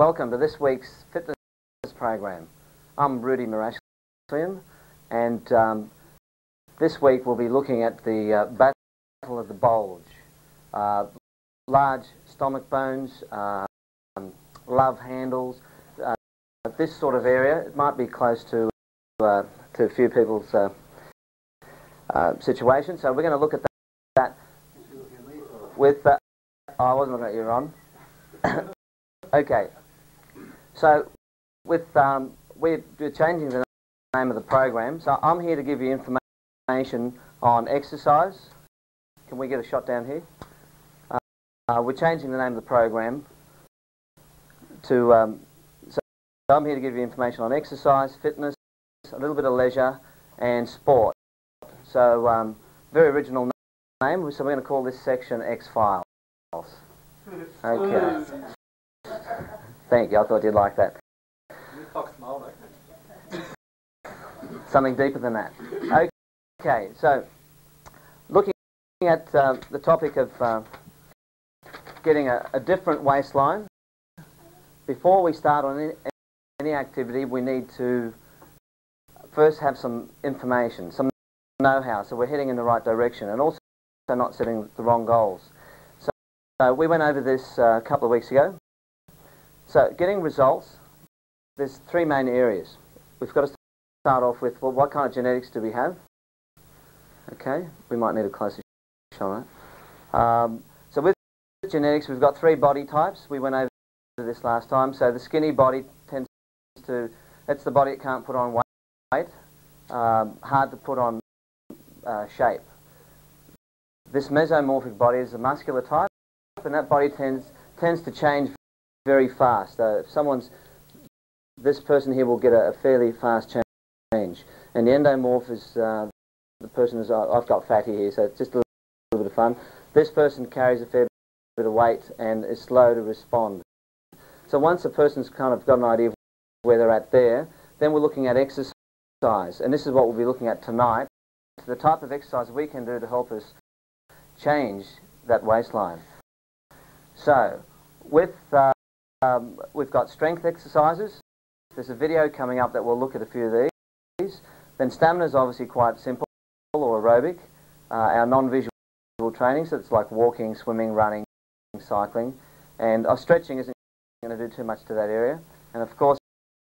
Welcome to this week's fitness program. I'm Rudi Marashlian, and this week we'll be looking at the battle of the bulge. Large stomach bones, love handles, this sort of area. It might be close to a few people's situation. So we're going to look at that with... I wasn't looking at you, Ron. Okay. So with we're changing the name of the program. So I'm here to give you information on exercise. Can we get a shot down here? We're changing the name of the program to... so I'm here to give you information on exercise, fitness, a little bit of leisure, and sport. So very original name. So we're going to call this section X-Files. Okay. Thank you. I thought you'd like that. Something deeper than that. Okay. So looking at the topic of getting a different waistline. Before we start on any activity, we need to first have some information, some know-how, so we're heading in the right direction, and also not setting the wrong goals. So we went over this a couple of weeks ago. So getting results, there's three main areas. We've got to start off with, well, what kind of genetics do we have? Okay, we might need a closer shot on it. So with genetics, we've got three body types. We went over this last time. So the skinny body tends to, that's the body it can't put on weight, hard to put on shape. This mesomorphic body is a muscular type, and that body tends to change very fast. If this person here will get a fairly fast change, and the endomorph is the person is, I've got fatty here, so it's just a little bit of fun. This person carries a fair bit of weight and is slow to respond. So once a person's kind of got an idea of where they're at there, then we're looking at exercise, and this is what we'll be looking at tonight. The type of exercise we can do to help us change that waistline. So, we've got strength exercises. There's a video coming up that will look at a few of these. Then stamina is obviously quite simple, or aerobic. Our non-visual training, so it's like walking, swimming, running, cycling. And our stretching isn't going to do too much to that area. And of course,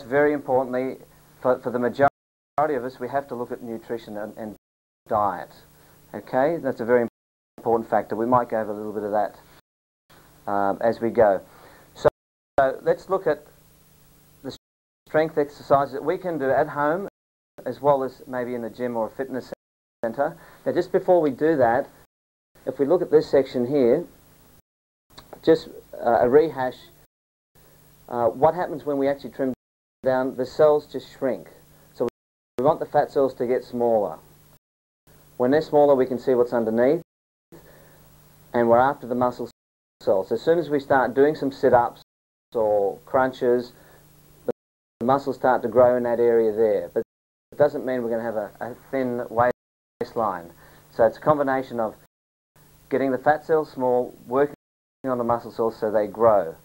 very importantly, for the majority of us, we have to look at nutrition and diet. Okay, that's a very important factor. We might go over a little bit of that as we go. So let's look at the strength exercises that we can do at home, as well as maybe in the gym or a fitness centre. Now, just before we do that, if we look at this section here, just a rehash. What happens when we actually trim down? The cells just shrink. So we want the fat cells to get smaller. When they're smaller, we can see what's underneath, and we're after the muscle cells. As soon as we start doing some sit-ups or crunches, the muscles start to grow in that area there. But it doesn't mean we're going to have a thin waistline. So it's a combination of getting the fat cells small, working on the muscle cells so they grow.